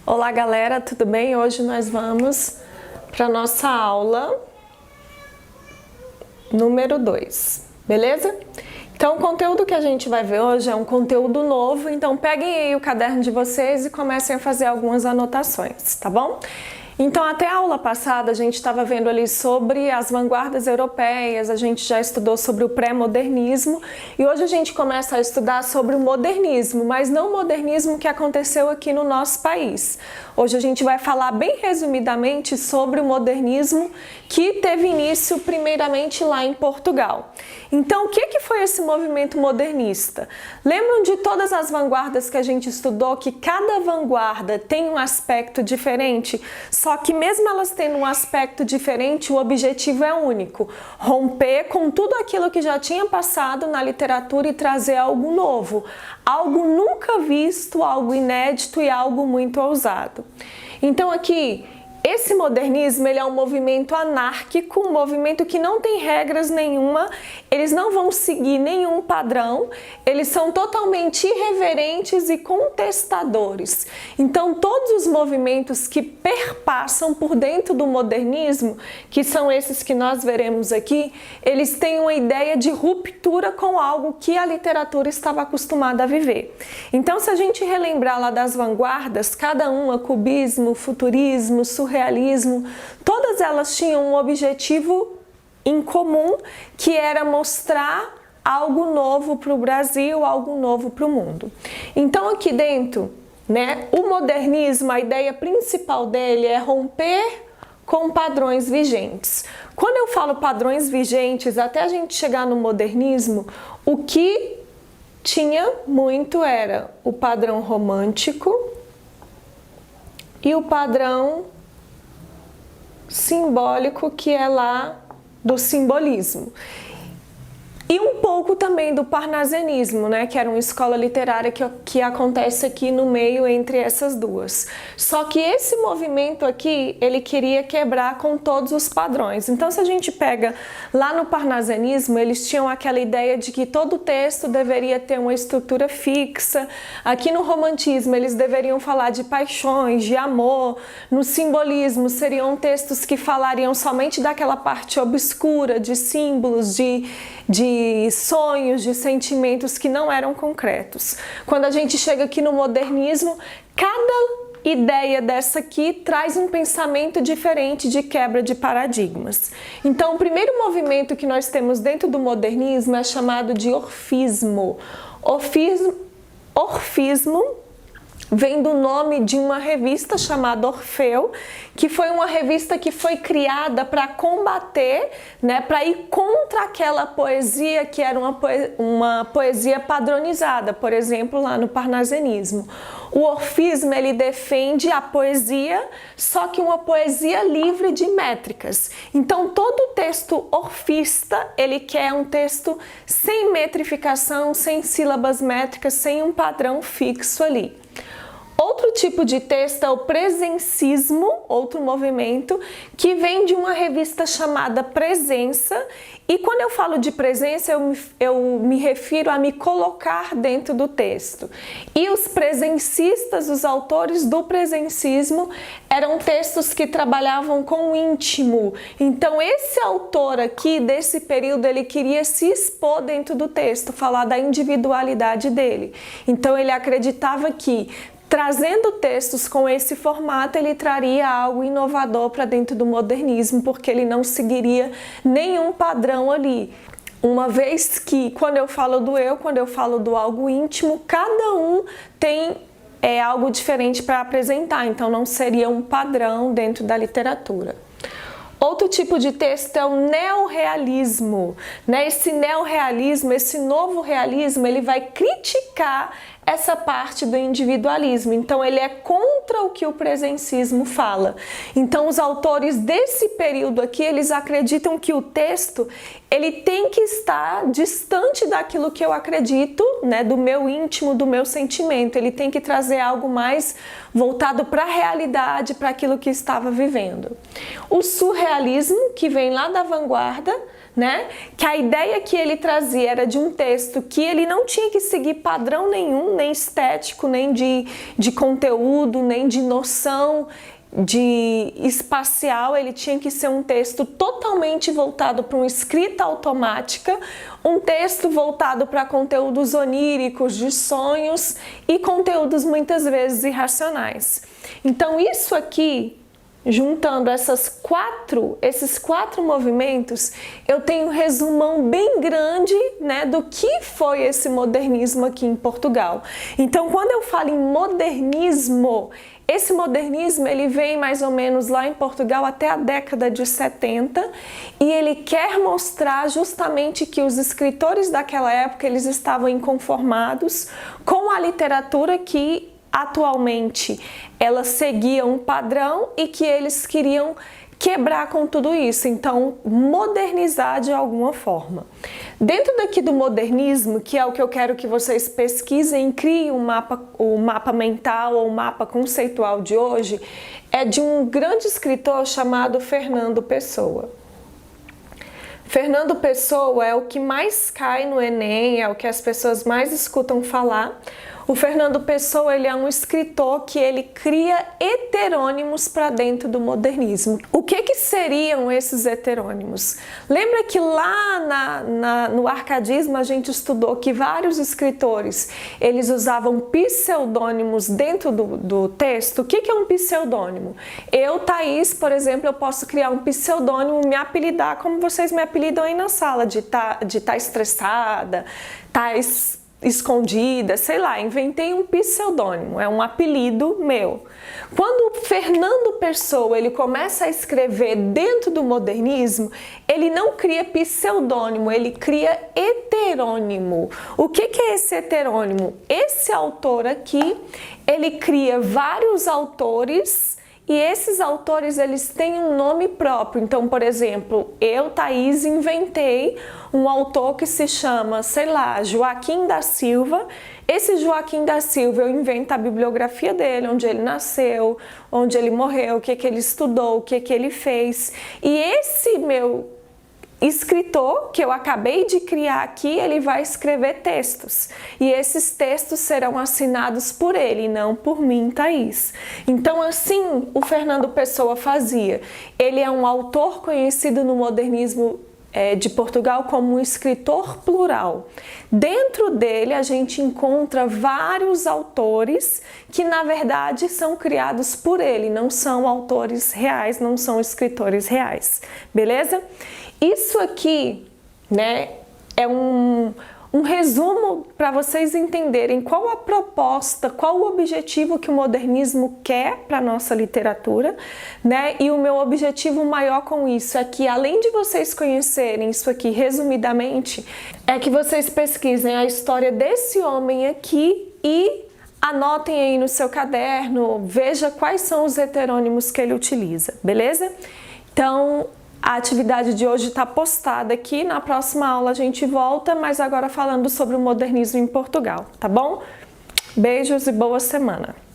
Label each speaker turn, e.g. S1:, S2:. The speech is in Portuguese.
S1: Olá galera, tudo bem? Hoje nós vamos para nossa aula número 2, beleza? Então o conteúdo que a gente vai ver hoje é um conteúdo novo, então peguem aí o caderno de vocês e comecem a fazer algumas anotações, tá bom? Então até a aula passada a gente estava vendo ali sobre as vanguardas europeias, a gente já estudou sobre o pré-modernismo e hoje a gente começa a estudar sobre o modernismo, mas não o modernismo que aconteceu aqui no nosso país. Hoje a gente vai falar bem resumidamente sobre o modernismo que teve início primeiramente lá em Portugal. Então o que foi esse movimento modernista? Lembram de todas as vanguardas que a gente estudou, que cada vanguarda tem um aspecto diferente? Só que mesmo elas tendo um aspecto diferente, o objetivo é único: romper com tudo aquilo que já tinha passado na literatura e trazer algo novo, algo nunca visto, algo inédito e algo muito ousado. Então aqui, esse modernismo ele é um movimento anárquico, um movimento que não tem regras nenhuma, eles não vão seguir nenhum padrão, eles são totalmente irreverentes e contestadores. Então todos os movimentos que perpassam por dentro do modernismo, que são esses que nós veremos aqui, eles têm uma ideia de ruptura com algo que a literatura estava acostumada a viver. Então se a gente relembrar lá das vanguardas, cada uma, cubismo, futurismo, surrealismo, todas elas tinham um objetivo em comum, que era mostrar algo novo para o Brasil, algo novo para o mundo. Então aqui dentro, né, o modernismo, a ideia principal dele é romper com padrões vigentes. Quando eu falo padrões vigentes, até a gente chegar no modernismo, o que tinha muito era o padrão romântico e o padrão simbólico, que é lá do simbolismo. E um pouco também do parnasianismo, né, que era uma escola literária que acontece aqui no meio entre essas duas. Só que esse movimento aqui, ele queria quebrar com todos os padrões. Então se a gente pega lá no parnasianismo, eles tinham aquela ideia de que todo texto deveria ter uma estrutura fixa. Aqui no romantismo eles deveriam falar de paixões, de amor. No simbolismo seriam textos que falariam somente daquela parte obscura, de símbolos, de sonhos, de sentimentos que não eram concretos. Quando a gente chega aqui no modernismo, cada ideia dessa aqui traz um pensamento diferente de quebra de paradigmas. Então, o primeiro movimento que nós temos dentro do modernismo é chamado de orfismo. Orfismo vem do nome de uma revista chamada Orfeu, que foi uma revista que foi criada para combater, né, para ir contra aquela poesia que era uma poesia padronizada, por exemplo, lá no parnasianismo. O orfismo, ele defende a poesia, só que uma poesia livre de métricas. Então, todo texto orfista, ele quer um texto sem metrificação, sem sílabas métricas, sem um padrão fixo ali. Outro tipo de texto é o presencismo, outro movimento, que vem de uma revista chamada Presença. E quando eu falo de presença, eu me refiro a me colocar dentro do texto. E os presencistas, os autores do presencismo, eram textos que trabalhavam com o íntimo. Então esse autor aqui, desse período, ele queria se expor dentro do texto, falar da individualidade dele. Então ele acreditava que trazendo textos com esse formato, ele traria algo inovador para dentro do modernismo, porque ele não seguiria nenhum padrão ali. Uma vez que, quando eu falo do eu, quando eu falo do algo íntimo, cada um tem algo diferente para apresentar, então não seria um padrão dentro da literatura. Outro tipo de texto é o neorrealismo, né? Esse neorrealismo, esse novo realismo, ele vai criticar essa parte do individualismo. Então ele é contra o que o presencismo fala. Então os autores desse período aqui, eles acreditam que o texto ele tem que estar distante daquilo que eu acredito, né, do meu íntimo, do meu sentimento. Ele tem que trazer algo mais voltado para a realidade, para aquilo que estava vivendo. O surrealismo, que vem lá da vanguarda, né? Que a ideia que ele trazia era de um texto que ele não tinha que seguir padrão nenhum, nem estético, nem de conteúdo, nem de noção de espacial. Ele tinha que ser um texto totalmente voltado para uma escrita automática, um texto voltado para conteúdos oníricos, de sonhos e conteúdos muitas vezes irracionais. Então isso aqui, juntando esses quatro movimentos, eu tenho um resumão bem grande, né, do que foi esse modernismo aqui em Portugal. Então, quando eu falo em modernismo, esse modernismo ele vem mais ou menos lá em Portugal até a década de 70 e ele quer mostrar justamente que os escritores daquela época eles estavam inconformados com a literatura que atualmente ela seguia um padrão e que eles queriam quebrar com tudo isso, então modernizar de alguma forma. Dentro daqui do modernismo, que é o que eu quero que vocês pesquisem, criem o mapa mental ou o mapa conceitual de hoje, é de um grande escritor chamado Fernando Pessoa. Fernando Pessoa é o que mais cai no Enem, é o que as pessoas mais escutam falar. O Fernando Pessoa ele é um escritor que ele cria heterônimos para dentro do modernismo. O que seriam esses heterônimos? Lembra que lá no arcadismo a gente estudou que vários escritores eles usavam pseudônimos dentro do texto? O que é um pseudônimo? Eu, Thaís, por exemplo, eu posso criar um pseudônimo, me apelidar como vocês me apelidam aí na sala, de tá estressada, escondida, sei lá, inventei um pseudônimo, é um apelido meu. Quando o Fernando Pessoa ele começa a escrever dentro do modernismo, ele não cria pseudônimo, ele cria heterônimo. O que é esse heterônimo? Esse autor aqui, ele cria vários autores e esses autores eles têm um nome próprio. Então, por exemplo, eu, Thaís, inventei um autor que se chama, sei lá, Joaquim da Silva. Esse Joaquim da Silva, eu invento a bibliografia dele, onde ele nasceu, onde ele morreu, o que ele estudou, o que ele fez. E esse meu escritor, que eu acabei de criar aqui, ele vai escrever textos. E esses textos serão assinados por ele, não por mim, Thaís. Então, assim, o Fernando Pessoa fazia. Ele é um autor conhecido no modernismo de Portugal como um escritor plural. Dentro dele a gente encontra vários autores que na verdade são criados por ele, não são autores reais, não são escritores reais, beleza? Isso aqui, né, é um resumo para vocês entenderem qual a proposta, qual o objetivo que o modernismo quer para a nossa literatura, né? E o meu objetivo maior com isso é que, além de vocês conhecerem isso aqui resumidamente, é que vocês pesquisem a história desse homem aqui e anotem aí no seu caderno, veja quais são os heterônimos que ele utiliza, beleza? Então, a atividade de hoje está postada aqui, na próxima aula a gente volta, mas agora falando sobre o modernismo em Portugal, tá bom? Beijos e boa semana!